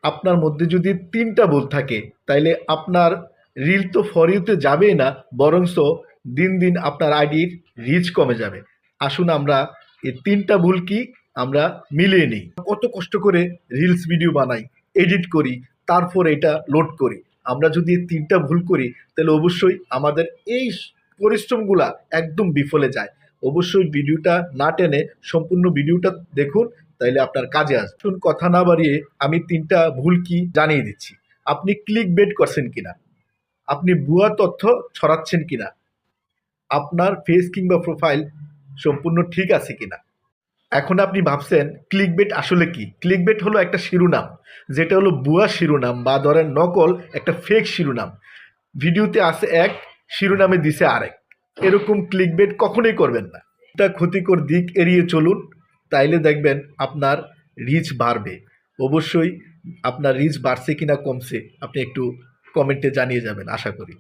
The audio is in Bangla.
আপনার মধ্যে যদি ৩টা ভুল থাকে তাইলে আপনার রিল তো ফর ইউতে যাবেই না, বরঞ্চ দিন দিন আপনার আইডির রিচ কমে যাবে। আসুন আমরা এই ৩টা ভুল কি আমরা মিলিয়ে নিই। কত কষ্ট করে রিলস ভিডিও বানাই, এডিট করি, তারপর এটা লোড করি। আমরা যদি এই ৩টা ভুল করি তাহলে অবশ্যই আমাদের এই পরিশ্রমগুলা একদম বিফলে যায়। অবশ্যই ভিডিওটা না টেনে সম্পূর্ণ ভিডিওটা দেখুন, তাইলে আপনার কাজে আসবে। শুন, কথা না বাড়িয়ে আমি ৩টা ভুল কি জানিয়ে দিচ্ছি। আপনি ক্লিক বেট করছেন কিনা, আপনি ভুয়া তথ্য ছড়াচ্ছেন কিনা, আপনার ফেস কিংবা প্রোফাইল সম্পূর্ণ ঠিক আছে কিনা। এখন আপনি ভাবছেন ক্লিকবেট আসলে কি? ক্লিকবেট হলো একটা শিরোনাম, যেটা হলো ভুয়া শিরোনাম বা ধরেন নকল একটা ফেক শিরোনাম। ভিডিওতে আছে এক, শিরোনামে দিছে আরেক। এরকম ক্লিকবেট কখনোই করবেন না। এটা ক্ষতিকর দিক এড়িয়ে চলুন, তাইলে দেখবেন আপনার রিচ বাড়বে। অবশ্যই আপনার রিচ বাড়ছে কিনা কমছে আপনি একটু কমেন্টে জানিয়ে যাবেন, আশা করি।